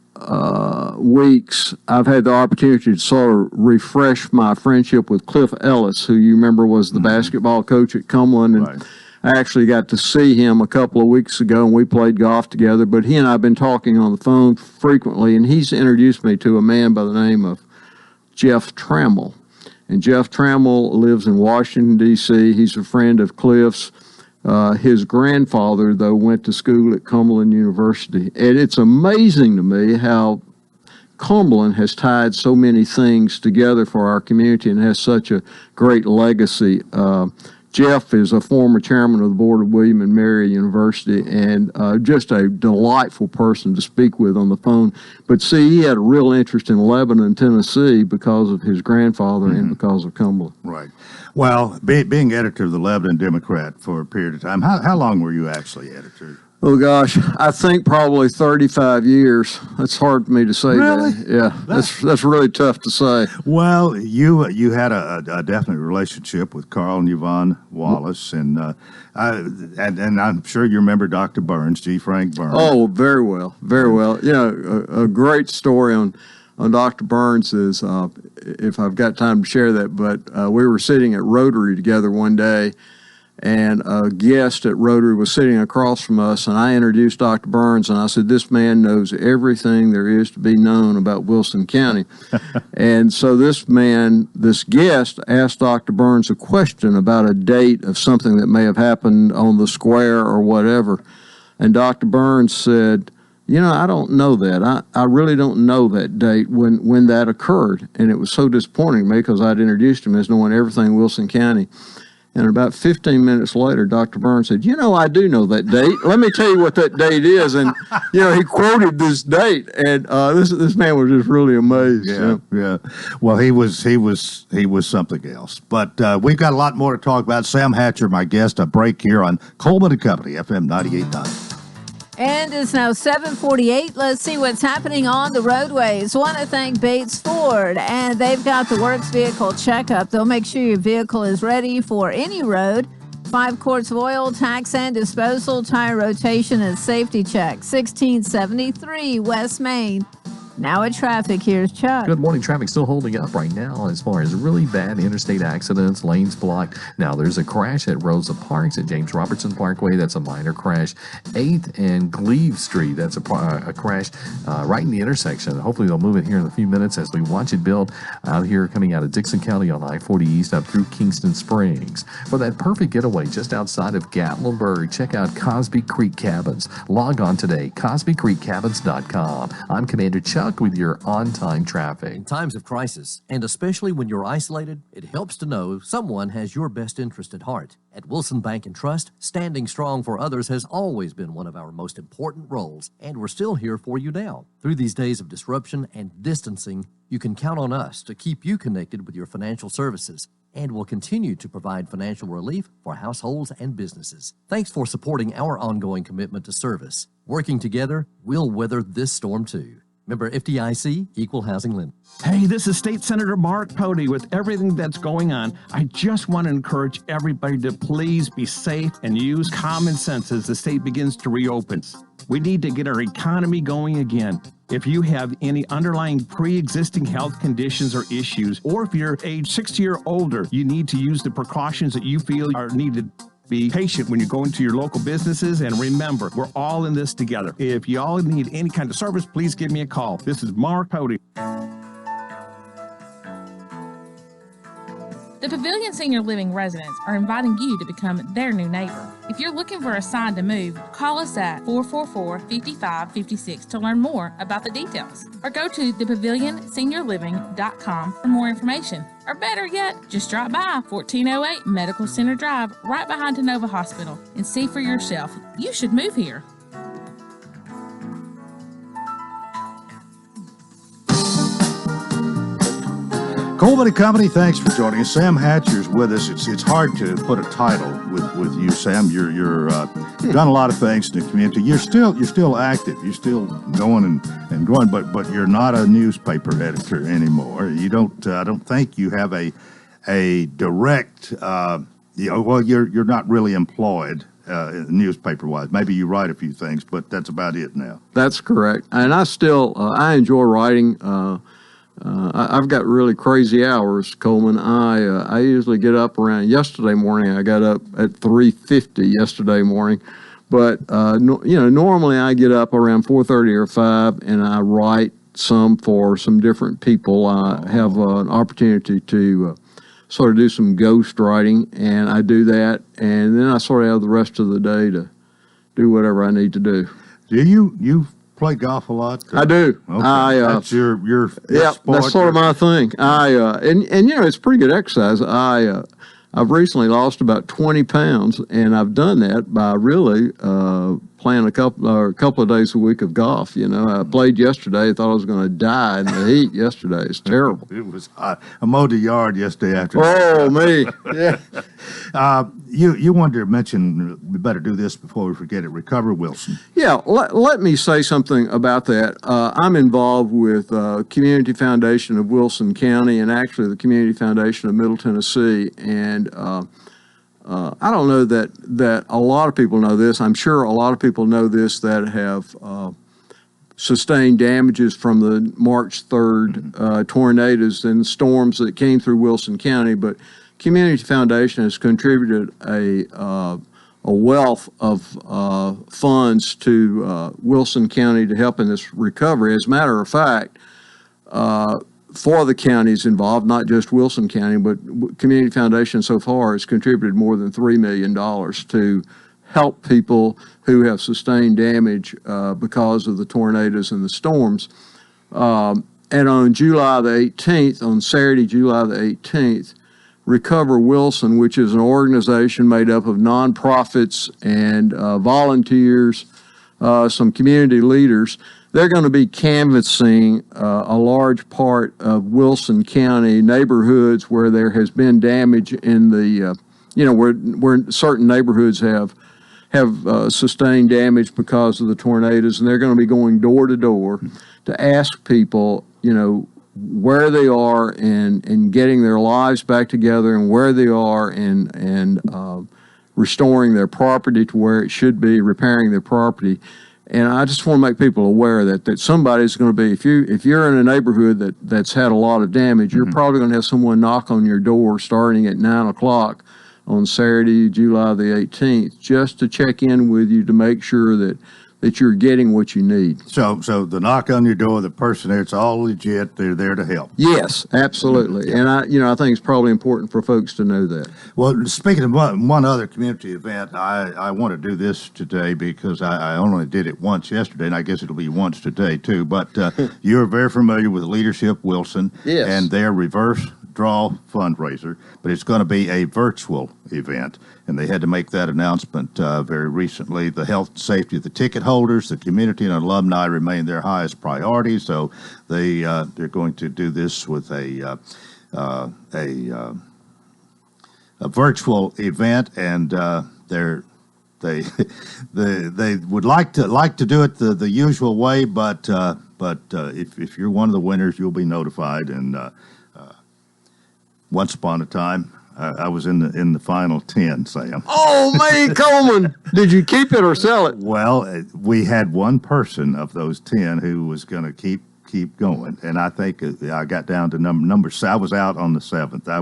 weeks, I've had the opportunity to sort of refresh my friendship with Cliff Ellis, who you remember was the basketball coach at Coleman, and Right. I actually got to see him a couple of weeks ago, and we played golf together. But he and I have been talking on the phone frequently, and he's introduced me to a man by the name of Jeff Trammell. And Jeff Trammell lives in Washington, D.C. He's a friend of Cliff's. His grandfather, though, went to school at Cumberland University. And it's amazing to me how Cumberland has tied so many things together for our community and has such a great legacy. Jeff is a former chairman of the board of William and Mary University, and just a delightful person to speak with on the phone. But see, he had a real interest in Lebanon, Tennessee, because of his grandfather and because of Cumberland. Right. Well, being editor of the Lebanon Democrat for a period of time, how long were you actually editor? Oh, gosh, I think probably 35 years. That's hard for me to say. Really? That. Yeah, that's really tough to say. Well, you had a definite relationship with Carl and Yvonne Wallace, and I'm sure you remember Dr. Burns, G. Frank Burns. Oh, very well, very well. A great story on Dr. Burns is, if I've got time to share that, but we were sitting at Rotary together one day, and a guest at Rotary was sitting across from us, and I introduced Dr. Burns, and I said, this man knows everything there is to be known about Wilson County. And so this guest asked Dr. Burns a question about a date of something that may have happened on the square or whatever. And Dr. Burns said, I don't know that. I really don't know that date when that occurred. And it was so disappointing to me because I'd introduced him as knowing everything Wilson County. And about 15 minutes later, Dr. Burns said, I do know that date. Let me tell you what that date is. And, he quoted this date. And this man was just really amazed. Yeah. Well, he was something else. But we've got a lot more to talk about. Sam Hatcher, my guest, a break here on Coleman & Company, FM 98.9. And it's now 7:48. Let's see what's happening on the roadways. Want to thank Bates Ford, and they've got the Works Vehicle Checkup. They'll make sure your vehicle is ready for any road. 5 quarts of oil, tax and disposal, tire rotation, and safety check. 1673 West Main. Now at traffic, here's Chuck. Good morning. Traffic still holding up right now as far as really bad interstate accidents, lanes blocked. Now there's a crash at Rosa Parks at James Robertson Parkway. That's a minor crash. 8th and Glebe Street. That's a crash right in the intersection. Hopefully they'll move it here in a few minutes as we watch it build out here coming out of Dixon County on I-40 East up through Kingston Springs. For that perfect getaway just outside of Gatlinburg, check out Cosby Creek Cabins. Log on today, CosbyCreekCabins.com. I'm Commander Chuck with your on-time traffic. In times of crisis, and especially when you're isolated, it helps to know someone has your best interest at heart. At Wilson Bank and Trust, standing strong for others has always been one of our most important roles, and we're still here for you now. Through these days of disruption and distancing, you can count on us to keep you connected with your financial services, and will continue to provide financial relief for households and businesses. Thanks for supporting our ongoing commitment to service. Working together, we'll weather this storm too. Member FDIC, Equal Housing Lender. Hey, this is State Senator Mark Pody. With everything that's going on, I just want to encourage everybody to please be safe and use common sense as the state begins to reopen. We need to get our economy going again. If you have any underlying pre-existing health conditions or issues, or if you're age 60 or older, you need to use the precautions that you feel are needed. Be patient when you go into your local businesses, and remember, we're all in this together. If you all need any kind of service, please give me a call. This is Mark Pody. The Pavilion Senior Living residents are inviting you to become their new neighbor. If you're looking for a sign to move, call us at 444-5556 to learn more about the details. Or go to thepavilionseniorliving.com for more information. Or better yet, just drop by 1408 Medical Center Drive right behind Tenova Hospital and see for yourself. You should move here. Coleman and Company, thanks for joining us. Sam Hatcher's with us. It's hard to put a title with you, Sam. You've done a lot of things in the community. You're still active. You're still going and growing, but you're not a newspaper editor anymore. You don't. I don't think you have a direct. You're not really employed newspaper wise. Maybe you write a few things, but that's about it now. That's correct. And I still I enjoy writing. I've got really crazy hours, Coleman. I usually get up around, yesterday morning, I got up at 3:50 yesterday morning. But, normally I get up around 4:30 or 5 and I write some for some different people. I have an opportunity to sort of do some ghost writing, and I do that. And then I sort of have the rest of the day to do whatever I need to do. Do you play golf a lot? I do. Okay. That's your yeah, sport. that's sort of my thing. And it's pretty good exercise. I've recently lost about 20 pounds, and I've done that by really playing a couple of days a week of golf. I played yesterday. I thought I was going to die in the heat yesterday. It's terrible. It was hot. I mowed the yard yesterday after. Oh, me. Yeah. You wanted to mention, we better do this before we forget it, Recover Wilson. Yeah, let me say something about that. I'm involved with Community Foundation of Wilson County and actually the Community Foundation of Middle Tennessee. And I don't know that a lot of people know this. I'm sure a lot of people know this that have sustained damages from the March 3rd tornadoes and storms that came through Wilson County. But Community Foundation has contributed a wealth of funds to Wilson County to help in this recovery. As a matter of fact, for the counties involved, not just Wilson County, but Community Foundation so far has contributed more than $3 million to help people who have sustained damage because of the tornadoes and the storms. And on July the 18th, on Saturday, July the 18th, Recover Wilson, which is an organization made up of nonprofits and volunteers, some community leaders, they're going to be canvassing a large part of Wilson County neighborhoods where there has been damage in the, where certain neighborhoods have sustained damage because of the tornadoes, and they're going to be going door to door to ask people, where they are and getting their lives back together and where they are and restoring their property to where it should be, repairing their property. And I just want to make people aware that somebody's going to be, if you're in a neighborhood that's had a lot of damage, you're probably going to have someone knock on your door starting at 9 o'clock on Saturday, July the 18th, just to check in with you to make sure that you're getting what you need. So the knock on your door, the person there, it's all legit. They're there to help. Yes, absolutely. And I think it's probably important for folks to know that. Well, speaking of one other community event, I want to do this today because I only did it once yesterday, and I guess it'll be once today too. But you're very familiar with Leadership Wilson and their reverse draw fundraiser, but it's going to be a virtual event, and they had to make that announcement very recently. The health and safety of the ticket holders, the community, and alumni remain their highest priority, so they're going to do this with a virtual event, and they would like to do it the usual way, but but if you're one of the winners, you'll be notified. And once upon a time, I was in the final 10, Sam. Oh, man, Coleman, did you keep it or sell it? Well, we had one person of those 10 who was going to keep going, and I think I got down to number. I was out on the 7th. I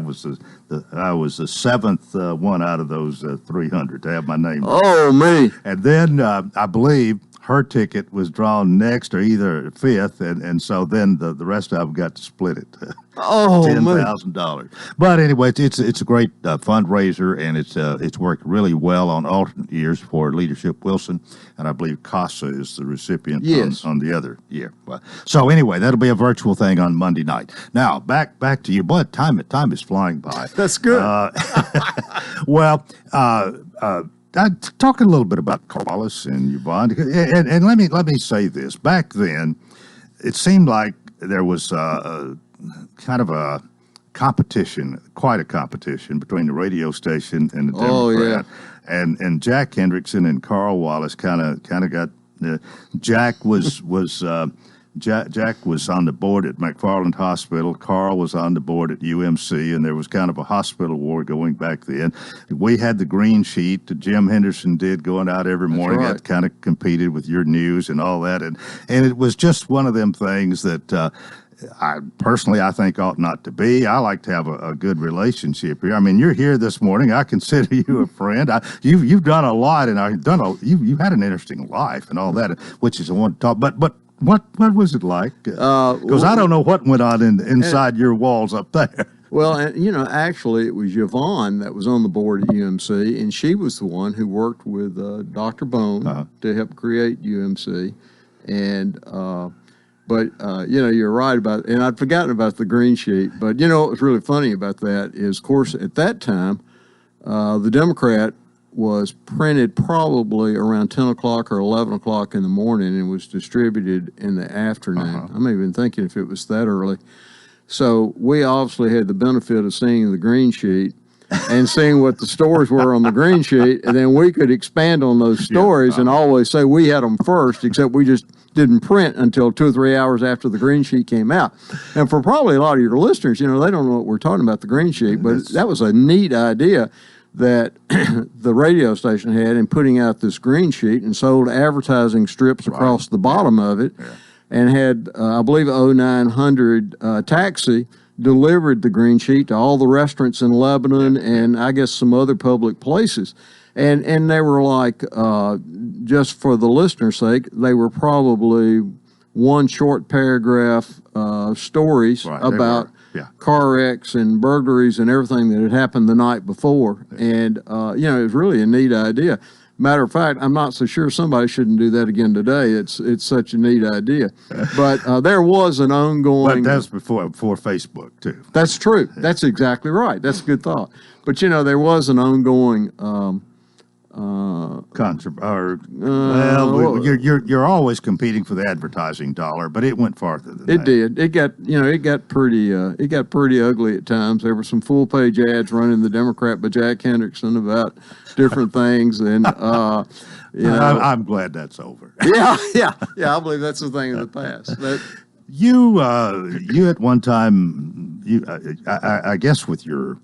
was the seventh one out of those 300 to have my name. Oh, me! And then I believe her ticket was drawn next, or either 5th, and so then the rest of them got to split it. Oh, $10,000. But anyway, it's a great fundraiser, and it's worked really well on alternate years for Leadership Wilson, and I believe CASA is the recipient on the other year. So anyway, that'll be a virtual thing on Monday night. Now back to you, but time is flying by. That's good. Well. Talk a little bit about Carl Wallace and Yvonne, and let me say this. Back then, it seemed like there was kind of a competition, quite a competition between the radio station and the Democrat. Oh, yeah. And Jack Hendrickson and Carl Wallace kind of got. Jack was Jack was on the board at McFarland Hospital. Carl was on the board at UMC, and there was kind of a hospital war going back then. We had the green sheet that Jim Henderson did going out every morning. right. That kind of competed with your news and all that. And it was just one of them things that I think ought not to be. I like to have a good relationship here. I mean, you're here this morning. I consider you a friend. You've done a lot, and you've had an interesting life and all that, which is I want to talk. But what was it like? Because I don't know what went on inside your walls up there. Well, and, actually, it was Yvonne that was on the board at UMC, and she was the one who worked with Dr. Bone to help create UMC. And but you're right about, and I'd forgotten about the green sheet. But what was really funny about that is, of course, at that time, the Democrat was printed probably around 10 o'clock or 11 o'clock in the morning and was distributed in the afternoon. I'm even thinking if it was that early. So we obviously had the benefit of seeing the green sheet and seeing what the stories were on the green sheet, and then we could expand on those stories and always say we had them first, except we just didn't print until 2 or 3 hours after the green sheet came out. And for probably a lot of your listeners, they don't know what we're talking about, the green sheet, but that was a neat idea that the radio station had in putting out this green sheet and sold advertising strips across the bottom of it, and had, I believe, 0900 Taxi delivered the green sheet to all the restaurants in Lebanon and I guess some other public places. And they were like, just for the listener's sake, they were probably one short paragraph stories about car wrecks and burglaries and everything that had happened the night before. And, it was really a neat idea. Matter of fact, I'm not so sure somebody shouldn't do that again today. It's such a neat idea. But there was an ongoing... But that's before Facebook, too. That's true. That's exactly right. That's a good thought. But, there was an ongoing... you're always competing for the advertising dollar, but it went farther than that. It did. It got pretty ugly at times. There were some full page ads running the Democrat by Jack Hendrickson about different things, and I'm glad that's over. Yeah. I believe that's a thing of the past. You at one time, I guess with your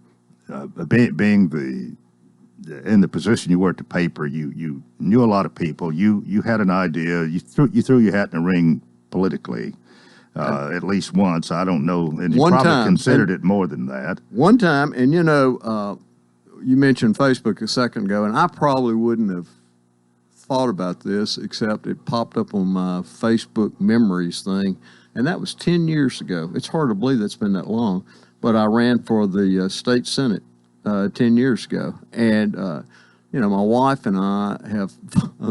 being in the position you were at the paper, you knew a lot of people. You had an idea. You threw your hat in the ring politically, at least once. I don't know, and you probably considered it more than that. One time, and you mentioned Facebook a second ago, and I probably wouldn't have thought about this except it popped up on my Facebook memories thing, and that was 10 years ago. It's hard to believe that's been that long, but I ran for the state senate 10 years ago. And, my wife and I have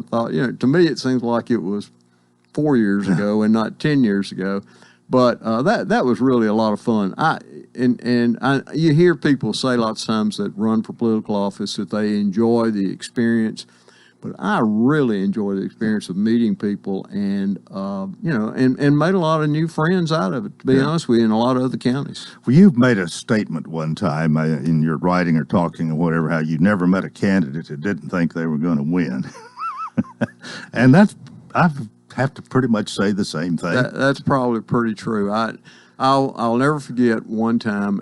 thought, to me it seems like it was 4 years ago and not 10 years ago. But that was really a lot of fun. You hear people say lots of times that run for political office that they enjoy the experience. But I really enjoy the experience of meeting people and made a lot of new friends out of it, to be honest with you, in a lot of other counties. Well, you've made a statement one time in your writing or talking or whatever, how you never met a candidate that didn't think they were going to win. And I've have to pretty much say the same thing. That's probably pretty true. I'll never forget one time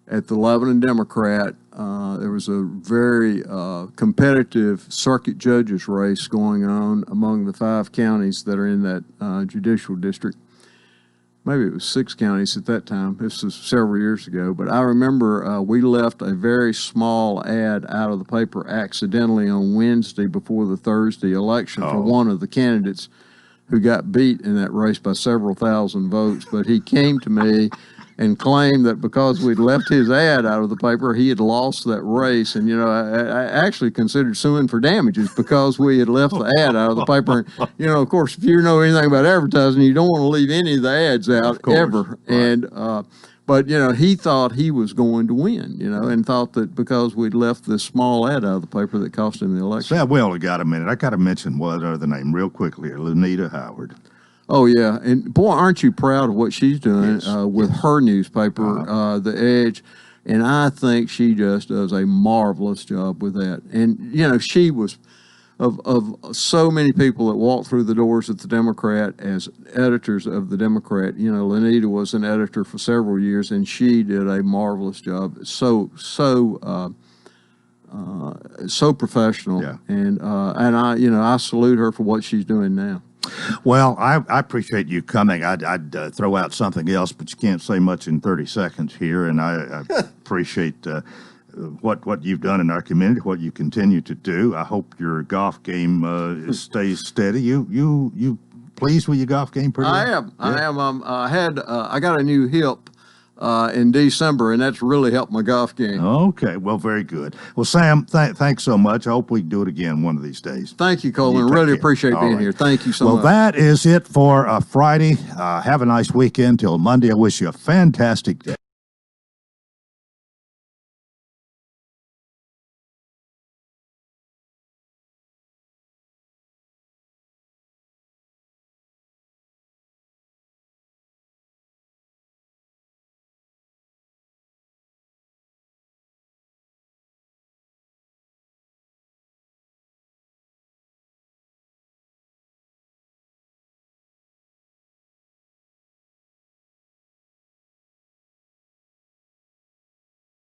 at the Lebanon Democrat. There was a very competitive circuit judges race going on among the 5 counties that are in that judicial district. Maybe it was 6 counties at that time. This was several years ago. But I remember we left a very small ad out of the paper accidentally on Wednesday before the Thursday election for one of the candidates who got beat in that race by several thousand votes. But he came to me and claimed that because we'd left his ad out of the paper, he had lost that race. And, I actually considered suing for damages because we had left the ad out of the paper. And, of course, if you know anything about advertising, you don't want to leave any of the ads out ever. Right. And, but, he thought he was going to win, and thought that because we'd left this small ad out of the paper that cost him the election. So, we only got a minute. I got to mention one other name real quickly, Lenita Howard. Oh, yeah. And, boy, aren't you proud of what she's doing with her newspaper, The Edge. And I think she just does a marvelous job with that. And, she was, of so many people that walked through the doors at the Democrat as editors of the Democrat, Lenita was an editor for several years, and she did a marvelous job. So professional. Yeah. And I salute her for what she's doing now. Well, I appreciate you coming. I'd throw out something else, but you can't say much in 30 seconds here. And I appreciate what you've done in our community, what you continue to do. I hope your golf game stays steady. You pleased with your golf game? I am. I got a new hip in December, and that's really helped my golf game. Okay, well, very good. Well, Sam, thanks so much. I hope we can do it again one of these days. Thank you, Coleman. Really appreciate being here. Thank you so much. Well, that is it for Friday. Have a nice weekend till Monday. I wish you a fantastic day.